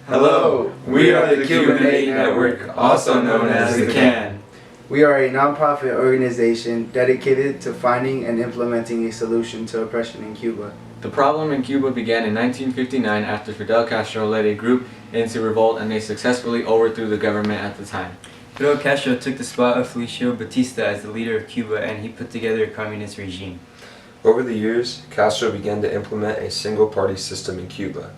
Hello, we are the Cuban Aid Network, also known as the C.A.N. We are a nonprofit organization dedicated to finding and implementing a solution to oppression in Cuba. The problem in Cuba began in 1959 after Fidel Castro led a group into revolt and they successfully overthrew the government at the time. Fidel Castro took the spot of Fulgencio Batista as the leader of Cuba, and he put together a communist regime. Over the years, Castro began to implement a single-party system in Cuba.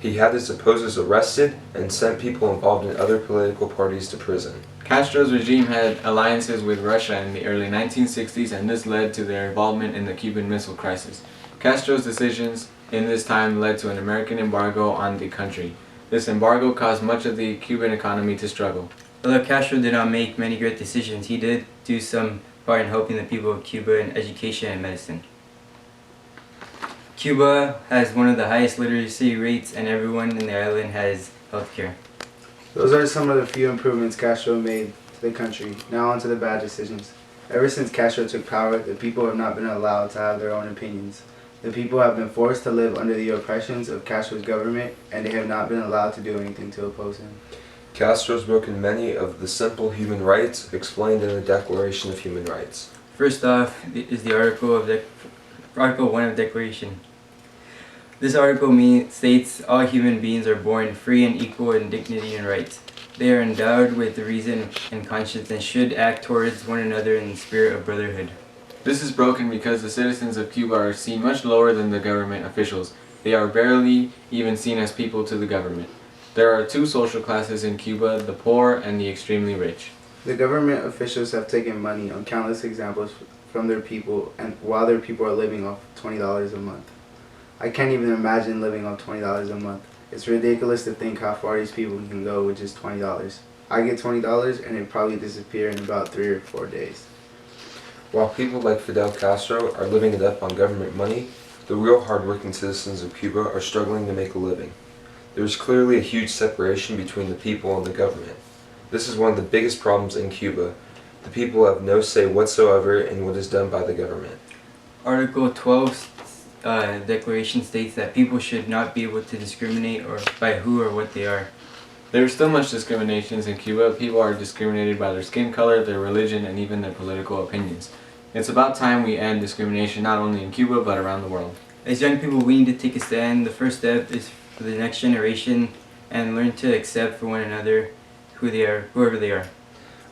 He had his opposers arrested and sent people involved in other political parties to prison. Castro's regime had alliances with Russia in the early 1960s, and this led to their involvement in the Cuban Missile Crisis. Castro's decisions in this time led to an American embargo on the country. This embargo caused much of the Cuban economy to struggle. Although Castro did not make many great decisions, he did do some part in helping the people of Cuba in education and medicine. Cuba has one of the highest literacy rates, and everyone in the island has health care. Those are some of the few improvements Castro made to the country. Now on to the bad decisions. Ever since Castro took power, the people have not been allowed to have their own opinions. The people have been forced to live under the oppressions of Castro's government, and they have not been allowed to do anything to oppose him. Castro's broken many of the simple human rights explained in the Declaration of Human Rights. First off is the Article 1 of the Declaration. This article states all human beings are born free and equal in dignity and rights. They are endowed with reason and conscience and should act towards one another in the spirit of brotherhood. This is broken because the citizens of Cuba are seen much lower than the government officials. They are barely even seen as people to the government. There are two social classes in Cuba, the poor and the extremely rich. The government officials have taken money on countless examples from their people, and while their people are living off $20 a month. I can't even imagine living off $20 a month. It's ridiculous to think how far these people can go with just $20. I get $20 and it probably disappear in about 3 or 4 days. While people like Fidel Castro are living it up on government money, the real hard-working citizens of Cuba are struggling to make a living. There is clearly a huge separation between the people and the government. This is one of the biggest problems in Cuba. The people have no say whatsoever in what is done by the government. Article 12 Declaration states that people should not be able to discriminate or by who or what they are. There are still much discriminations in Cuba. People are discriminated by their skin color, their religion, and even their political opinions. It's about time we end discrimination not only in Cuba but around the world. As young people, we need to take a stand. The first step is for the next generation and learn to accept for one another who they are, whoever they are.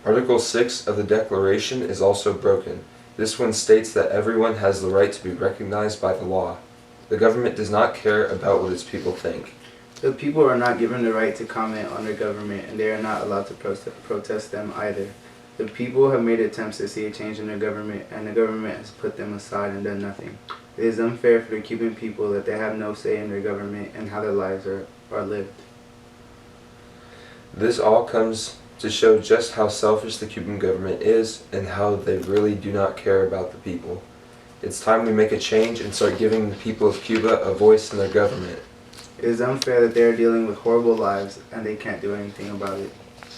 Article 6 of the Declaration is also broken. This one states that everyone has the right to be recognized by the law. The government does not care about what its people think. The people are not given the right to comment on their government, and they are not allowed to protest them either. The people have made attempts to see a change in their government, and the government has put them aside and done nothing. It is unfair for the Cuban people that they have no say in their government and how their lives are lived. This all comes to show just how selfish the Cuban government is and how they really do not care about the people. It's time we make a change and start giving the people of Cuba a voice in their government. It is unfair that they are dealing with horrible lives and they can't do anything about it.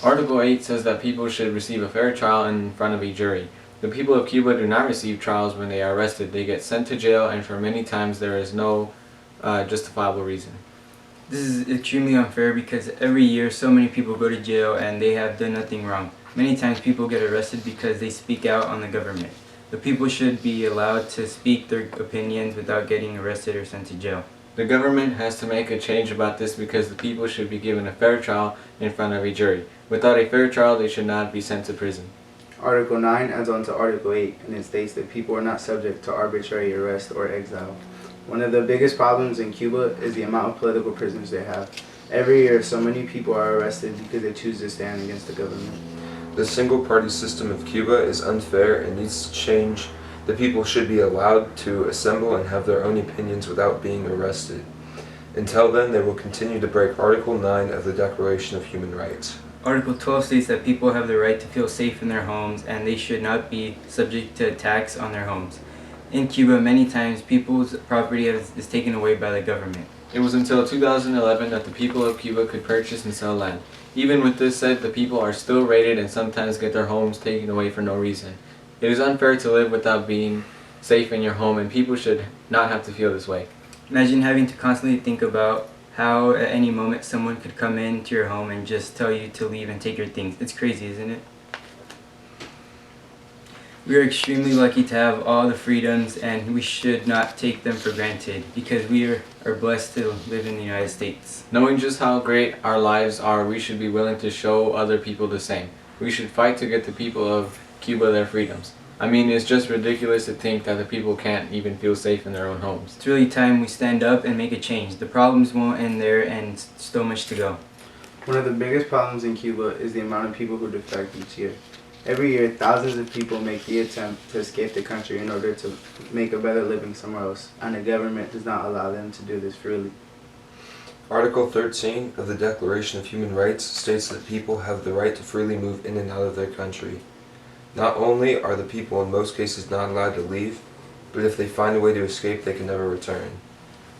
Article 8 says that people should receive a fair trial in front of a jury. The people of Cuba do not receive trials when they are arrested. They get sent to jail, and for many times there is no justifiable reason. This is extremely unfair because every year so many people go to jail and they have done nothing wrong. Many times people get arrested because they speak out on the government. The people should be allowed to speak their opinions without getting arrested or sent to jail. The government has to make a change about this because the people should be given a fair trial in front of a jury. Without a fair trial, they should not be sent to prison. Article 9 adds on to Article 8, and it states that people are not subject to arbitrary arrest or exile. One of the biggest problems in Cuba is the amount of political prisoners they have. Every year, so many people are arrested because they choose to stand against the government. The single-party system of Cuba is unfair and needs to change. The people should be allowed to assemble and have their own opinions without being arrested. Until then, they will continue to break Article 9 of the Declaration of Human Rights. Article 12 states that people have the right to feel safe in their homes and they should not be subject to attacks on their homes. In Cuba, many times people's property is taken away by the government. It was until 2011 that the people of Cuba could purchase and sell land. Even with this said, the people are still raided and sometimes get their homes taken away for no reason. It is unfair to live without being safe in your home, and people should not have to feel this way. Imagine having to constantly think about how at any moment someone could come into your home and just tell you to leave and take your things. It's crazy, isn't it? We are extremely lucky to have all the freedoms, and we should not take them for granted because we are blessed to live in the United States. Knowing just how great our lives are, we should be willing to show other people the same. We should fight to get the people of Cuba their freedoms. I mean, it's just ridiculous to think that the people can't even feel safe in their own homes. It's really time we stand up and make a change. The problems won't end there, and still much to go. One of the biggest problems in Cuba is the amount of people who defect each year. Every year, thousands of people make the attempt to escape the country in order to make a better living somewhere else, and the government does not allow them to do this freely. Article 13 of the Declaration of Human Rights states that people have the right to freely move in and out of their country. Not only are the people in most cases not allowed to leave, but if they find a way to escape, they can never return.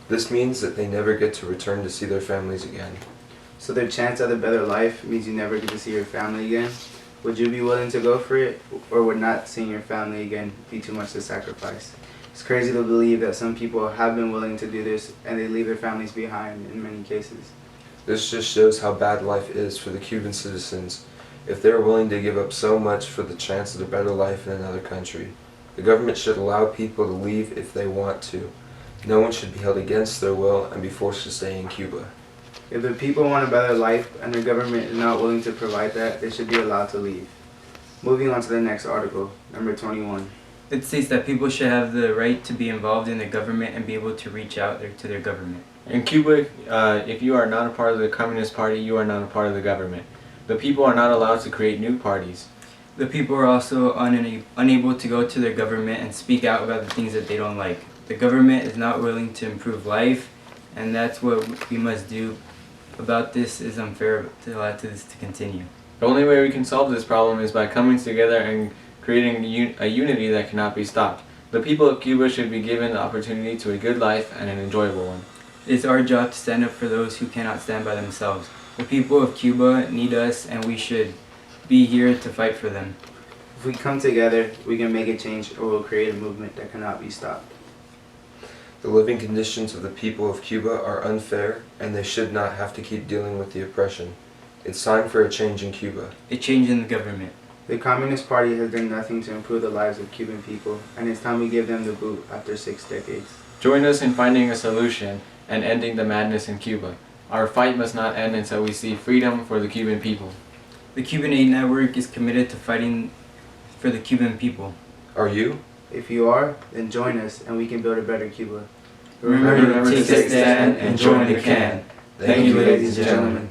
This means that they never get to return to see their families again. So their chance at a better life means you never get to see your family again? Would you be willing to go for it, or would not seeing your family again be too much to sacrifice? It's crazy to believe that some people have been willing to do this and they leave their families behind in many cases. This just shows how bad life is for the Cuban citizens if they are willing to give up so much for the chance of a better life in another country. The government should allow people to leave if they want to. No one should be held against their will and be forced to stay in Cuba. If the people want a better life and the government is not willing to provide that, they should be allowed to leave. Moving on to the next article, number 21. It states that people should have the right to be involved in the government and be able to reach out to their government. In Cuba, if you are not a part of the Communist Party, you are not a part of the government. The people are not allowed to create new parties. The people are also unable to go to their government and speak out about the things that they don't like. The government is not willing to improve life, and that's what we must do about this. Is unfair to allow this to continue. The only way we can solve this problem is by coming together and creating a unity that cannot be stopped. The people of Cuba should be given the opportunity to a good life and an enjoyable one. It is our job to stand up for those who cannot stand by themselves. The people of Cuba need us, and we should be here to fight for them. If we come together, we can make a change, or we'll create a movement that cannot be stopped. The living conditions of the people of Cuba are unfair, and they should not have to keep dealing with the oppression. It's time for a change in Cuba. A change in the government. The Communist Party has done nothing to improve the lives of Cuban people, and it's time we give them the boot after 6 decades. Join us in finding a solution and ending the madness in Cuba. Our fight must not end until we see freedom for the Cuban people. The Cuban Aid Network is committed to fighting for the Cuban people. Are you? If you are, then join us and we can build a better Cuba. Remember to take a stand and join the C.A.N. Thank you, ladies and gentlemen.